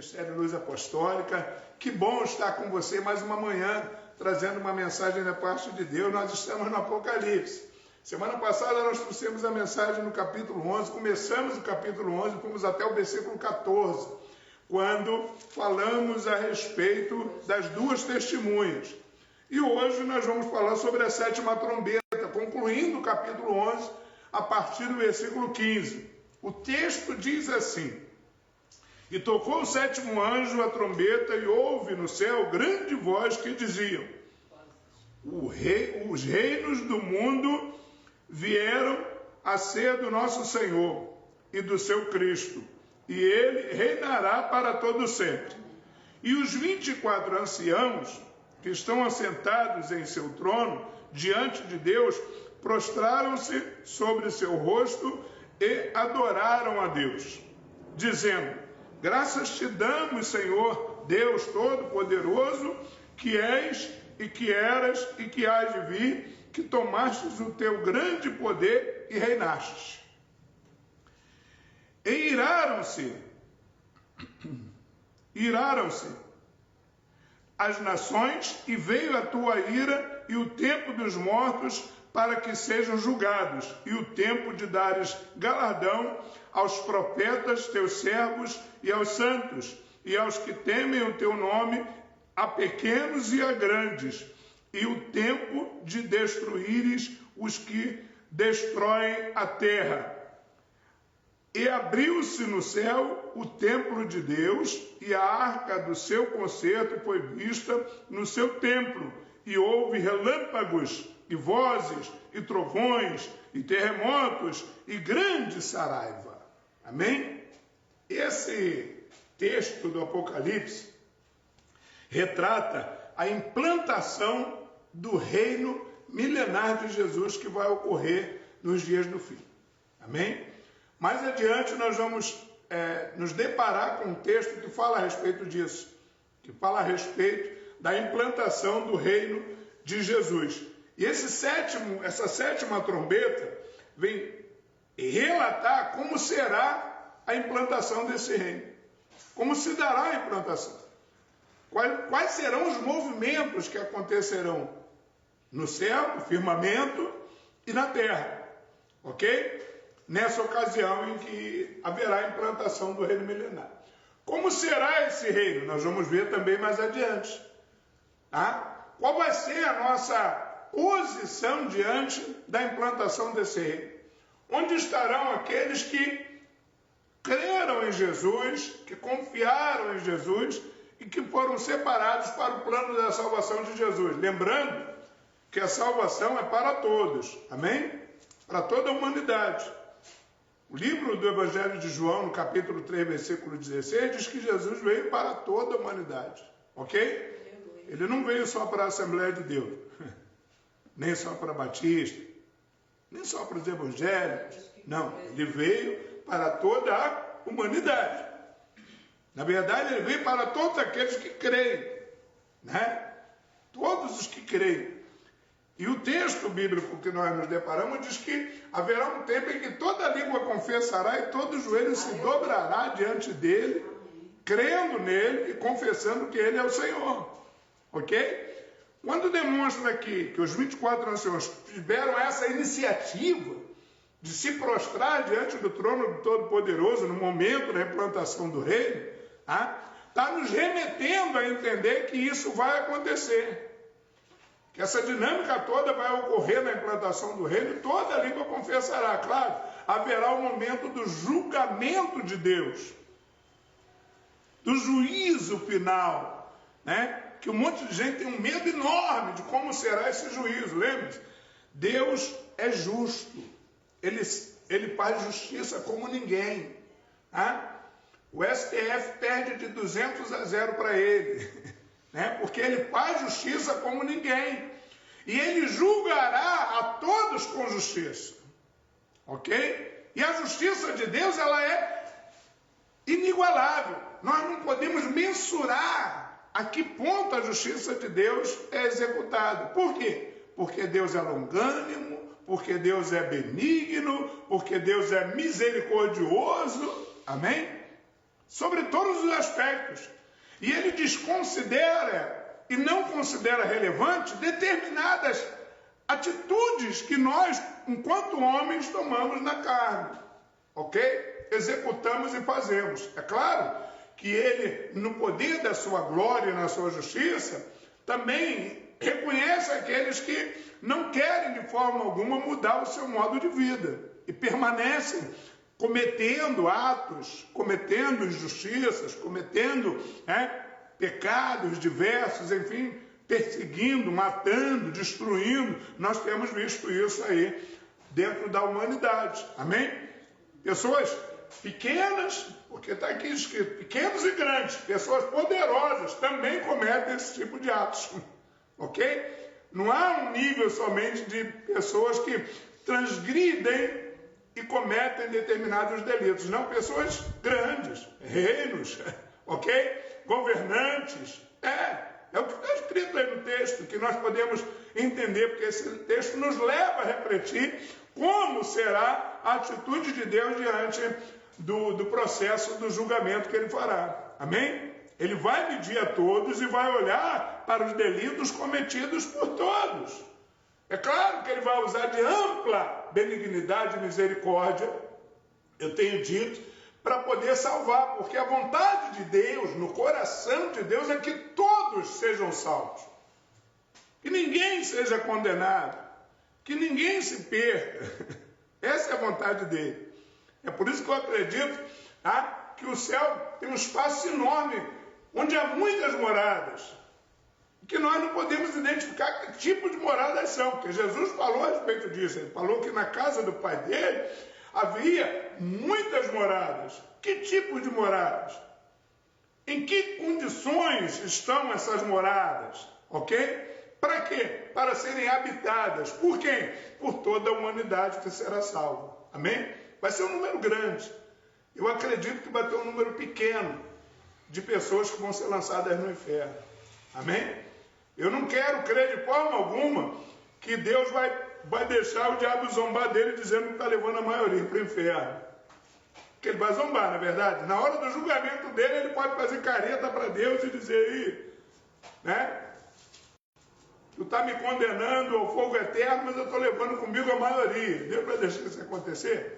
Ministério Luz Apostólica. Que bom estar com você mais uma manhã, trazendo uma mensagem da parte de Deus. Nós estamos no Apocalipse. Semana passada nós trouxemos a mensagem no capítulo 11, começamos o capítulo 11, fomos até o versículo 14, quando falamos a respeito das duas testemunhas. E hoje nós vamos falar sobre a sétima trombeta, concluindo o capítulo 11, a partir do versículo 15. O texto diz assim: E tocou o sétimo anjo a trombeta, e houve no céu grande voz que diziam: os reinos do mundo vieram a ser do nosso Senhor e do seu Cristo, e ele reinará para todo sempre. E os 24 anciãos que estão assentados em seu trono diante de Deus prostraram-se sobre seu rosto e adoraram a Deus, dizendo: Graças te damos, Senhor, Deus Todo-Poderoso, que és e que eras e que hás de vir, que tomastes o teu grande poder e reinastes. E iraram-se as nações, e veio a tua ira e o tempo dos mortos para que sejam julgados, e o tempo de dares galardão aos profetas, teus servos, e aos santos, e aos que temem o teu nome, a pequenos e a grandes, e o tempo de destruíres os que destroem a terra. E abriu-se no céu o templo de Deus, e a arca do seu concerto foi vista no seu templo, e houve relâmpagos, e vozes, e trovões, e terremotos, e grande saraiva. Amém? Esse texto do Apocalipse retrata a implantação do reino milenar de Jesus que vai ocorrer nos dias do fim. Amém? Mais adiante nós vamos nos deparar com um texto que fala a respeito disso, que fala a respeito da implantação do reino de Jesus. E essa sétima trombeta vem relatar como será a implantação desse reino. Como se dará a implantação. Quais serão os movimentos que acontecerão no céu, no firmamento e na terra. Ok? Nessa ocasião em que haverá a implantação do reino milenar. Como será esse reino? Nós vamos ver também mais adiante. Tá? Qual vai ser a nossa posição diante da implantação desse reino? Onde estarão aqueles que creram em Jesus, que confiaram em Jesus e que foram separados para o plano da salvação de Jesus? Lembrando que a salvação é para todos, amém? Para toda a humanidade. O livro do Evangelho de João, no capítulo 3, versículo 16, diz que Jesus veio para toda a humanidade, ok? Ele não veio só para a Assembleia de Deus, nem só para Batista, nem só para os evangélicos, não, ele veio para toda a humanidade. Na verdade, ele veio para todos aqueles que creem, né? Todos os que creem. E o texto bíblico que nós nos deparamos diz que haverá um tempo em que toda língua confessará e todo joelho se dobrará diante dele, crendo nele e confessando que ele é o Senhor. Ok? Quando demonstra aqui que os 24 anciãos tiveram essa iniciativa de se prostrar diante do trono do Todo-Poderoso no momento da implantação do reino, está nos remetendo a entender que isso vai acontecer. Que essa dinâmica toda vai ocorrer na implantação do reino e toda a língua confessará. Claro, haverá o momento do julgamento de Deus, do juízo final, né? Que um monte de gente tem um medo enorme de como será esse juízo. Lembre-se, Deus é justo, ele faz justiça como ninguém. O STF perde de 200-0 para ele, né? Porque ele faz justiça como ninguém. E ele julgará a todos com justiça. Ok? E a justiça de Deus, ela é inigualável. Nós não podemos mensurar a que ponto a justiça de Deus é executada. Por quê? Porque Deus é longânimo, porque Deus é benigno, porque Deus é misericordioso. Amém? sobre todos os aspectos. E ele desconsidera e não considera relevante determinadas atitudes que nós, enquanto homens, tomamos na carne, ok? Executamos e fazemos. É claro que ele, no poder da sua glória e na sua justiça, também reconhece aqueles que não querem de forma alguma mudar o seu modo de vida e permanecem cometendo atos, cometendo injustiças, cometendo pecados diversos, enfim, perseguindo, matando, destruindo. Nós temos visto isso aí dentro da humanidade, amém? Pessoas pequenas, porque está aqui escrito, pequenos e grandes, pessoas poderosas também cometem esse tipo de atos, ok? Não há um nível somente de pessoas que transgridem e cometem determinados delitos, não, pessoas grandes, reinos, ok? Governantes, é o que está escrito aí no texto, que nós podemos entender, porque esse texto nos leva a refletir como será a atitude de Deus diante do processo do julgamento que ele fará, amém? Ele vai medir a todos e vai olhar para os delitos cometidos por todos. É claro que ele vai usar de ampla benignidade e misericórdia, eu tenho dito, para poder salvar, porque a vontade de Deus, no coração de Deus, é que todos sejam salvos, que ninguém seja condenado, que ninguém se perca. Essa é a vontade dele. É por isso que eu acredito que o céu tem um espaço enorme, onde há muitas moradas, que nós não podemos identificar que tipo de moradas são, porque Jesus falou a respeito disso. Ele falou que na casa do Pai dele havia muitas moradas. Que tipo de moradas? Em que condições estão essas moradas? Ok? Para quê? Para serem habitadas. Por quem? Por toda a humanidade que será salva. Amém? Vai ser um número grande. Eu acredito que vai ter um número pequeno de pessoas que vão ser lançadas no inferno. Amém? Eu não quero crer de forma alguma que Deus vai deixar o diabo zombar dele dizendo que está levando a maioria para o inferno. Porque ele vai zombar, na verdade. Na hora do julgamento dele, ele pode fazer careta para Deus e dizer aí, né? Tu está me condenando ao fogo eterno, mas eu estou levando comigo a maioria. Deus vai deixar isso acontecer?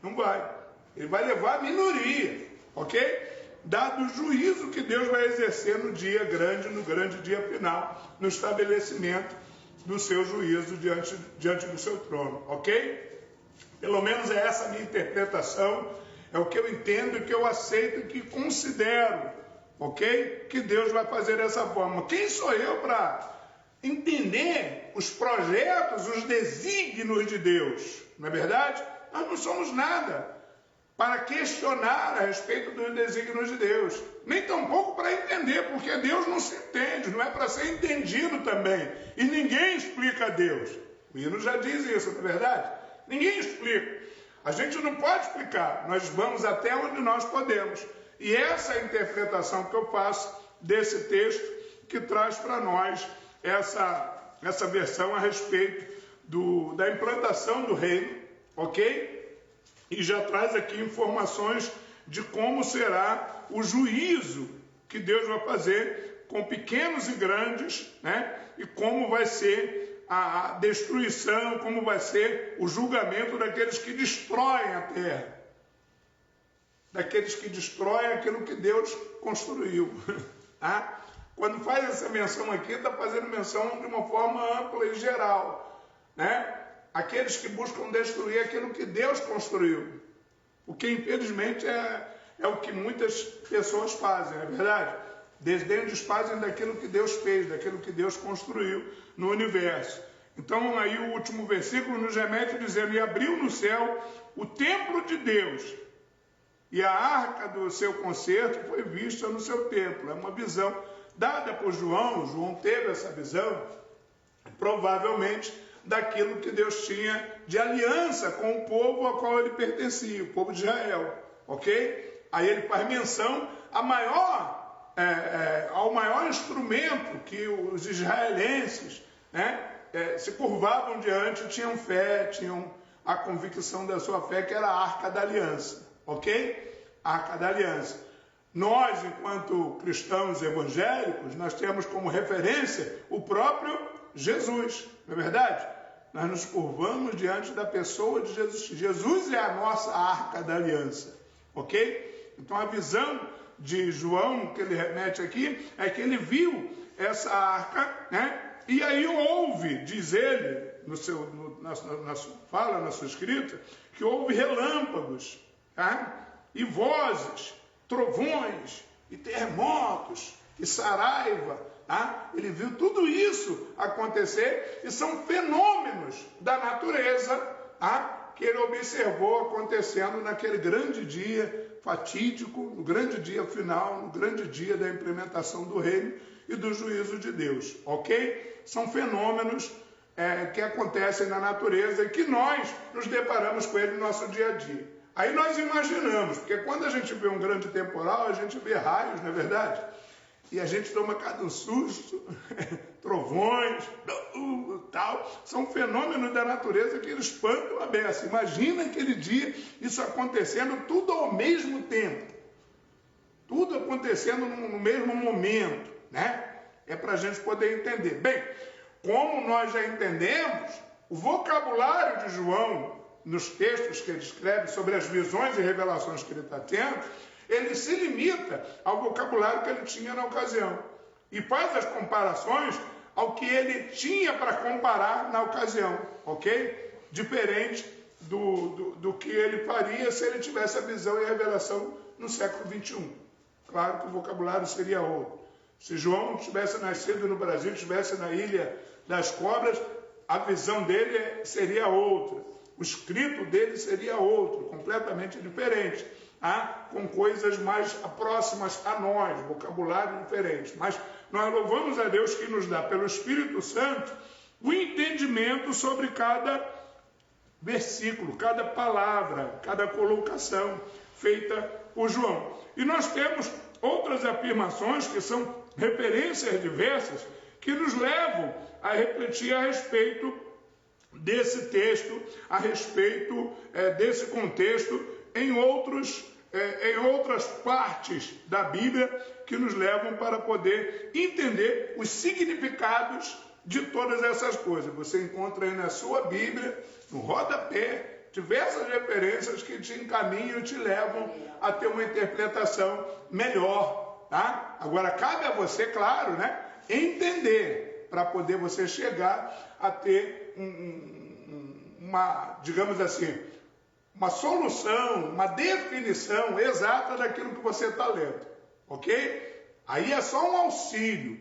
Não vai. Ele vai levar a minoria, ok? Dado o juízo que Deus vai exercer no dia grande, no grande dia final, no estabelecimento do seu juízo diante do seu trono, ok? Pelo menos é essa a minha interpretação, é o que eu entendo e que eu aceito e que considero, ok? Que Deus vai fazer dessa forma. Quem sou eu para entender os projetos, os desígnios de Deus? Não é verdade? Nós não somos nada para questionar a respeito dos desígnios de Deus, nem tampouco para entender, porque Deus não se entende, não é para ser entendido também, e ninguém explica a Deus. O hino já diz isso, não é verdade? Ninguém explica, a gente não pode explicar, nós vamos até onde nós podemos, e essa é a interpretação que eu faço desse texto, que traz para nós essa versão a respeito da implantação do reino, ok? E já traz aqui informações de como será o juízo que Deus vai fazer com pequenos e grandes, né? E como vai ser a destruição, como vai ser o julgamento daqueles que destroem a terra, daqueles que destroem aquilo que Deus construiu. Tá? Quando faz essa menção aqui, está fazendo menção de uma forma ampla e geral, né? Aqueles que buscam destruir aquilo que Deus construiu, o que infelizmente é o que muitas pessoas fazem, não é verdade? Desdenhos fazem daquilo que Deus fez, daquilo que Deus construiu no universo. Então aí o último versículo nos remete dizendo: e abriu no céu o templo de Deus, e a arca do seu concerto foi vista no seu templo. É uma visão dada por João. João teve essa visão, provavelmente, daquilo que Deus tinha de aliança com o povo ao qual ele pertencia, o povo de Israel, ok? Aí ele faz menção ao maior instrumento que os israelenses, né, se curvavam diante, tinham fé, tinham a convicção da sua fé, que era a Arca da Aliança, ok? a Arca da Aliança. Nós, enquanto cristãos evangélicos, nós temos como referência o próprio Jesus, não é verdade? Nós nos curvamos diante da pessoa de Jesus. Jesus é a nossa Arca da Aliança, ok? Então a visão de João, que ele remete aqui, é que ele viu essa arca, né? E aí houve, diz ele, na sua fala, na sua escrita, que houve relâmpagos, tá? E vozes, trovões, e terremotos, e saraiva, tá? Ele viu tudo isso acontecer, e são fenômenos da natureza, tá? Que ele observou acontecendo naquele grande dia fatídico, no grande dia final, no grande dia da implementação do reino e do juízo de Deus, ok? São fenômenos que acontecem na natureza e que nós nos deparamos com ele no nosso dia a dia. Aí nós imaginamos, porque quando a gente vê um grande temporal, a gente vê raios, não é verdade? E a gente toma cada um susto, trovões, tal. São fenômenos da natureza que espantam a beça. Imagina aquele dia, isso acontecendo tudo ao mesmo tempo. Tudo acontecendo no mesmo momento, né? É para a gente poder entender. Bem, como nós já entendemos, o vocabulário de João, nos textos que ele escreve sobre as visões e revelações que ele está tendo, ele se limita ao vocabulário que ele tinha na ocasião e faz as comparações ao que ele tinha para comparar na ocasião, ok? Diferente do que ele faria se ele tivesse a visão e a revelação no século 21. Claro que o vocabulário seria outro. Se João tivesse nascido no Brasil, tivesse na Ilha das Cobras, a visão dele seria outra. O escrito dele seria outro, completamente diferente. Com coisas mais próximas a nós, vocabulário diferente. Mas nós louvamos a Deus que nos dá, pelo Espírito Santo, o entendimento sobre cada versículo, cada palavra, cada colocação feita por João. E nós temos outras afirmações que são referências diversas que nos levam a refletir a respeito desse texto, a respeito desse contexto, em outras partes da Bíblia que nos levam para poder entender os significados de todas essas coisas. Você encontra aí na sua Bíblia, no rodapé, diversas referências que te encaminham e te levam a ter uma interpretação melhor, tá? Agora, cabe a você, claro, né, entender, para poder você chegar a ter uma, digamos assim, uma solução, uma definição exata daquilo que você está lendo, ok? Aí é só um auxílio,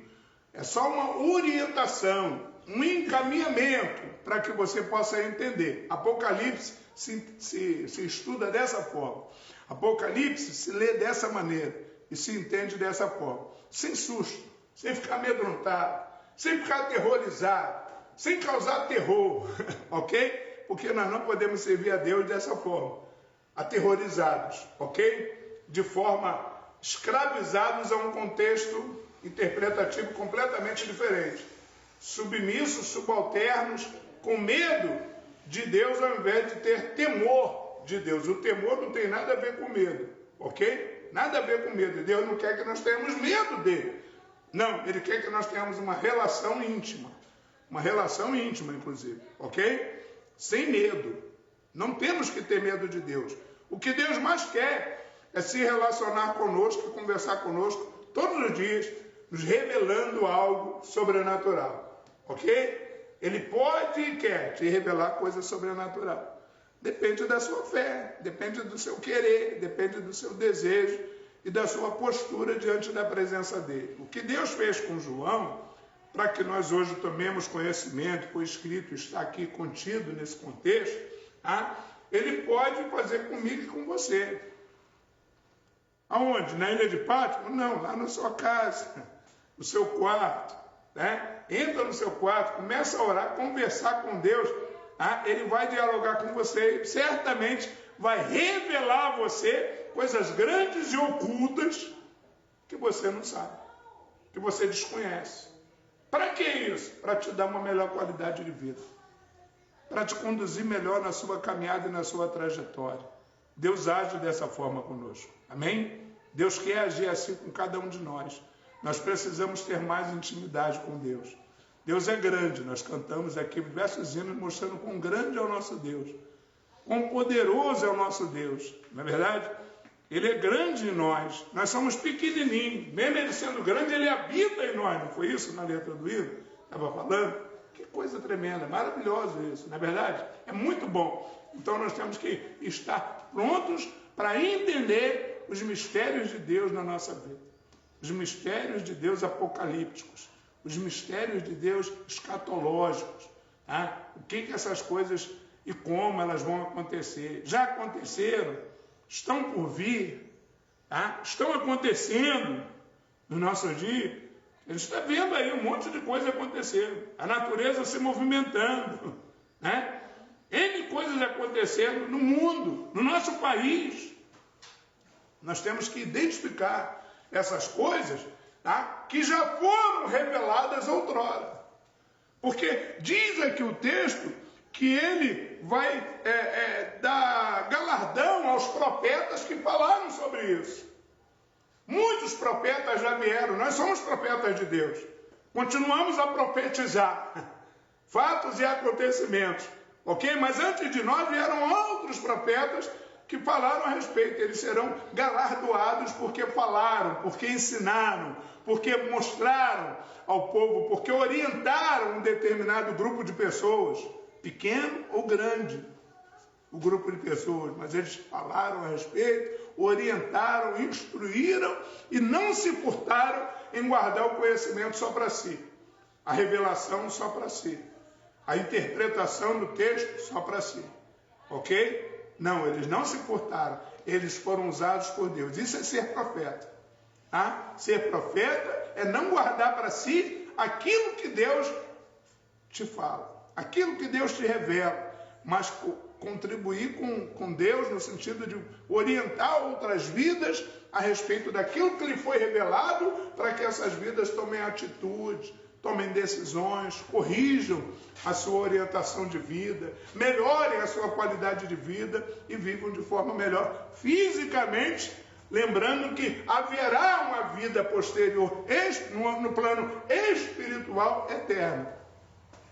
é só uma orientação, um encaminhamento para que você possa entender. Apocalipse se estuda dessa forma. Apocalipse se lê dessa maneira e se entende dessa forma. Sem susto, sem ficar amedrontado, sem ficar aterrorizado, sem causar terror, ok? Porque nós não podemos servir a Deus dessa forma, aterrorizados, ok? De forma escravizados a um contexto interpretativo completamente diferente. Submissos, subalternos, com medo de Deus ao invés de ter temor de Deus. O temor não tem nada a ver com medo, ok? Nada a ver com medo. Deus não quer que nós tenhamos medo dele. Não, ele quer que nós tenhamos uma relação íntima, inclusive, ok? Sem medo. Não temos que ter medo de Deus. O que Deus mais quer é se relacionar conosco, conversar conosco todos os dias, nos revelando algo sobrenatural, ok? Ele pode e quer te revelar coisa sobrenatural. Depende da sua fé, depende do seu querer, depende do seu desejo e da sua postura diante da presença dele. O que Deus fez com João, para que nós hoje tomemos conhecimento, foi escrito, está aqui contido nesse contexto, ele pode fazer comigo e com você. Aonde? Na ilha de Pátmos? Não, lá na sua casa, no seu quarto, né? Entra no seu quarto, começa a orar, conversar com Deus, ele vai dialogar com você e certamente vai revelar a você coisas grandes e ocultas que você não sabe, que você desconhece. Para que isso? Para te dar uma melhor qualidade de vida, para te conduzir melhor na sua caminhada e na sua trajetória. Deus age dessa forma conosco. Amém? Deus quer agir assim com cada um de nós. Nós precisamos ter mais intimidade com Deus. Deus é grande. Nós cantamos aqui diversos hinos mostrando quão grande é o nosso Deus. Quão poderoso é o nosso Deus. Não é verdade? Ele é grande em nós. Nós somos pequenininhos. Mesmo Ele sendo grande, Ele habita em nós. Não foi isso na letra do hino? Estava falando? Que coisa tremenda. Maravilhoso isso. Não é verdade? É muito bom. Então nós temos que estar prontos para entender os mistérios de Deus na nossa vida. Os mistérios de Deus apocalípticos. Os mistérios de Deus escatológicos. Tá? O que essas coisas e como elas vão acontecer. Já aconteceram. Estão por vir. Tá? Estão acontecendo no nosso dia. A gente está vendo aí um monte de coisa acontecendo. A natureza se movimentando. Né? N coisas acontecendo no mundo, no nosso país. Nós temos que identificar essas coisas, tá, que já foram reveladas outrora. Porque diz aqui o texto que ele vai dar galardão aos profetas que falaram sobre isso. Muitos profetas já vieram, nós somos profetas de Deus. Continuamos a profetizar fatos e acontecimentos, ok? Mas antes de nós vieram outros profetas que falaram a respeito. Eles serão galardoados porque falaram, porque ensinaram, porque mostraram ao povo, porque orientaram um determinado grupo de pessoas, pequeno ou grande, o grupo de pessoas, mas eles falaram a respeito, orientaram, instruíram e não se furtaram em guardar o conhecimento só para si, a revelação só para si, a interpretação do texto só para si, ok? Não, eles não se furtaram, eles foram usados por Deus. Isso é ser profeta. Tá? Ser profeta é não guardar para si aquilo que Deus te fala, aquilo que Deus te revela, mas contribuir com Deus no sentido de orientar outras vidas a respeito daquilo que lhe foi revelado, para que essas vidas tomem atitudes, tomem decisões, corrijam a sua orientação de vida, melhorem a sua qualidade de vida e vivam de forma melhor fisicamente, lembrando que haverá uma vida posterior no plano espiritual eterno,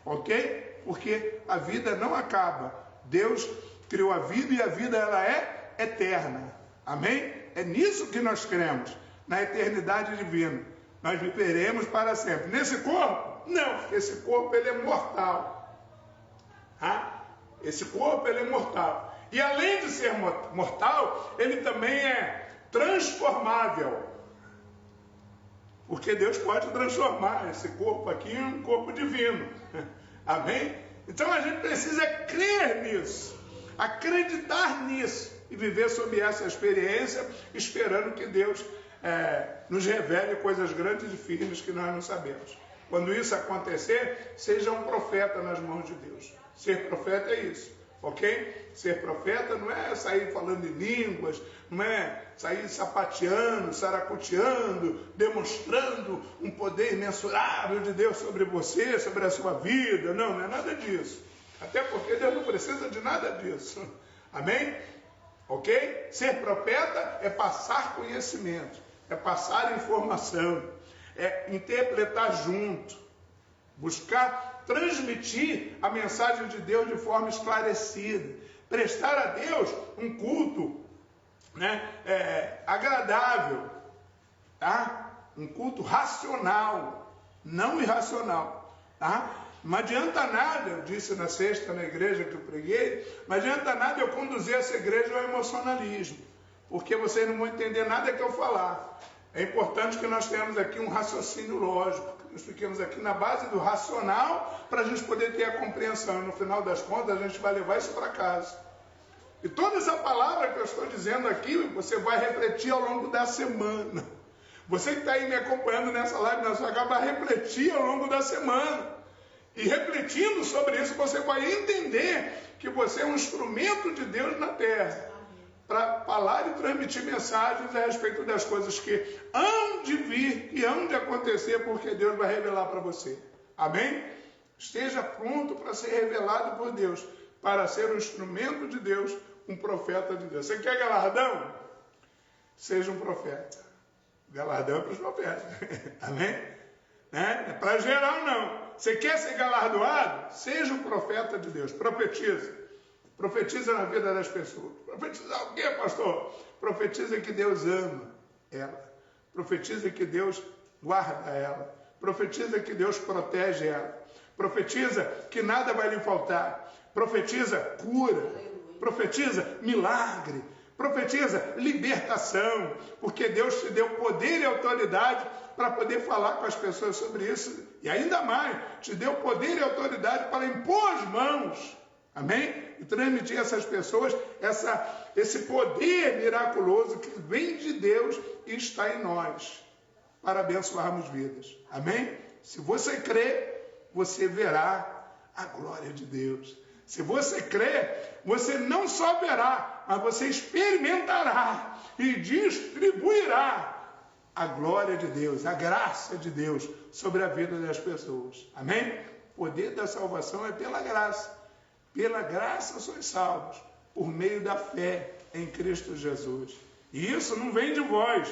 ok? Porque a vida não acaba. Deus criou a vida e a vida ela é eterna, amém? É nisso que nós cremos, na eternidade divina. Nós viveremos para sempre. Nesse corpo? Não. Esse corpo ele é mortal. Tá? Esse corpo ele é mortal. E além de ser mortal, ele também é transformável. Porque Deus pode transformar esse corpo aqui em um corpo divino. Amém? Então a gente precisa crer nisso. Acreditar nisso. E viver sob essa experiência, esperando que Deus nos revele coisas grandes e firmes que nós não sabemos. Quando isso acontecer, seja um profeta nas mãos de Deus. Ser profeta é isso, ok? Ser profeta não é sair falando em línguas, não é sair sapateando, saracoteando, demonstrando um poder imensurável de Deus sobre você, sobre a sua vida. Não, não é nada disso. Até porque Deus não precisa de nada disso. Amém? Ok? Ser profeta é passar conhecimento, é passar informação, é interpretar junto, buscar transmitir a mensagem de Deus de forma esclarecida, prestar a Deus um culto, né, agradável, tá? Um culto racional, não irracional, tá? Não adianta nada, eu disse na sexta na igreja que eu preguei, não adianta nada eu conduzir essa igreja ao emocionalismo, porque vocês não vão entender nada que eu falar. É importante que nós tenhamos aqui um raciocínio lógico, que nós fiquemos aqui na base do racional, para a gente poder ter a compreensão, e no final das contas a gente vai levar isso para casa. E toda essa palavra que eu estou dizendo aqui, você vai refletir ao longo da semana. Você que está aí me acompanhando nessa live, na sua casa, vai refletir ao longo da semana. E refletindo sobre isso, você vai entender que você é um instrumento de Deus na terra, para falar e transmitir mensagens a respeito das coisas que hão de vir e hão de acontecer, porque Deus vai revelar para você. Amém? Esteja pronto para ser revelado por Deus, para ser um instrumento de Deus, um profeta de Deus. Você quer galardão? seja um profeta. O galardão é para os profetas. Amém? Né? É para geral, não. Você quer ser galardoado? Seja um profeta de Deus. Profetiza. Profetiza na vida das pessoas. Profetiza o quê, pastor? Profetiza que Deus ama ela. Profetiza que Deus guarda ela. Profetiza que Deus protege ela. Profetiza que nada vai lhe faltar. Profetiza cura. Profetiza milagre. Profetiza libertação. Porque Deus te deu poder e autoridade para poder falar com as pessoas sobre isso. E ainda mais, te deu poder e autoridade para impor as mãos. Amém? E transmitir a essas pessoas esse poder miraculoso que vem de Deus e está em nós, para abençoarmos vidas. Amém? Se você crê, você verá a glória de Deus. Se você crê, você não só verá, mas você experimentará e distribuirá a glória de Deus, a graça de Deus sobre a vida das pessoas. Amém? O poder da salvação é pela graça. Pela graça sois salvos, por meio da fé em Cristo Jesus. E isso não vem de vós,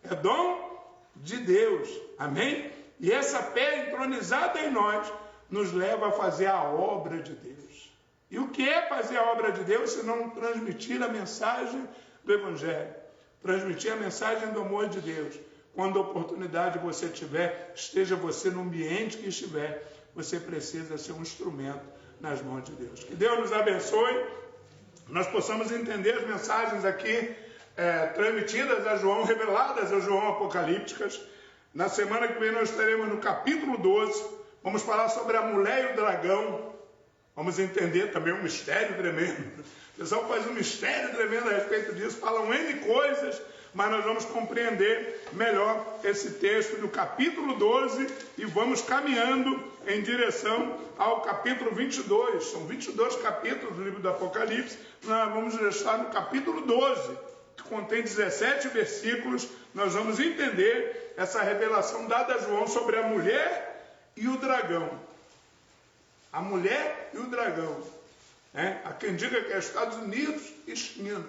é dom de Deus. Amém? E essa fé entronizada em nós nos leva a fazer a obra de Deus. E o que é fazer a obra de Deus se não transmitir a mensagem do Evangelho? Transmitir a mensagem do amor de Deus. Quando a oportunidade você tiver, esteja você no ambiente que estiver, você precisa ser um instrumento nas mãos de Deus. Que Deus nos abençoe, nós possamos entender as mensagens aqui transmitidas a João, reveladas a João apocalípticas. Na semana que vem nós estaremos no capítulo 12, vamos falar sobre a mulher e o dragão. Vamos entender também um mistério tremendo. O pessoal faz um mistério tremendo a respeito disso, falam N coisas, mas nós vamos compreender melhor esse texto do capítulo 12 e vamos caminhando em direção ao capítulo 22. São 22 capítulos do livro do Apocalipse. Nós vamos estar no capítulo 12, que contém 17 versículos. Nós vamos entender essa revelação dada a João sobre a mulher e o dragão. A mulher e o dragão. Há quem diga que é Estados Unidos e China.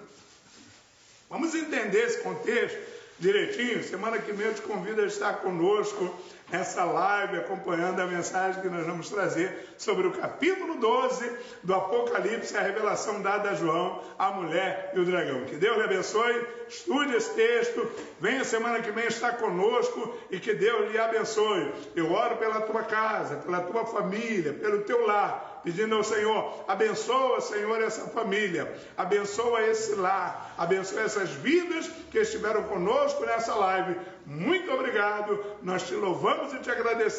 Vamos entender esse contexto direitinho. Semana que vem eu te convido a estar conosco nessa live, acompanhando a mensagem que nós vamos trazer sobre o capítulo 12 do Apocalipse, a revelação dada a João, a mulher e o dragão. Que Deus lhe abençoe, estude esse texto, venha semana que vem estar conosco e que Deus lhe abençoe. Eu oro pela tua casa, pela tua família, pelo teu lar, pedindo ao Senhor, abençoa, Senhor, essa família, abençoa esse lar, abençoa essas vidas que estiveram conosco nessa live. Muito obrigado, nós te louvamos e te agradecemos.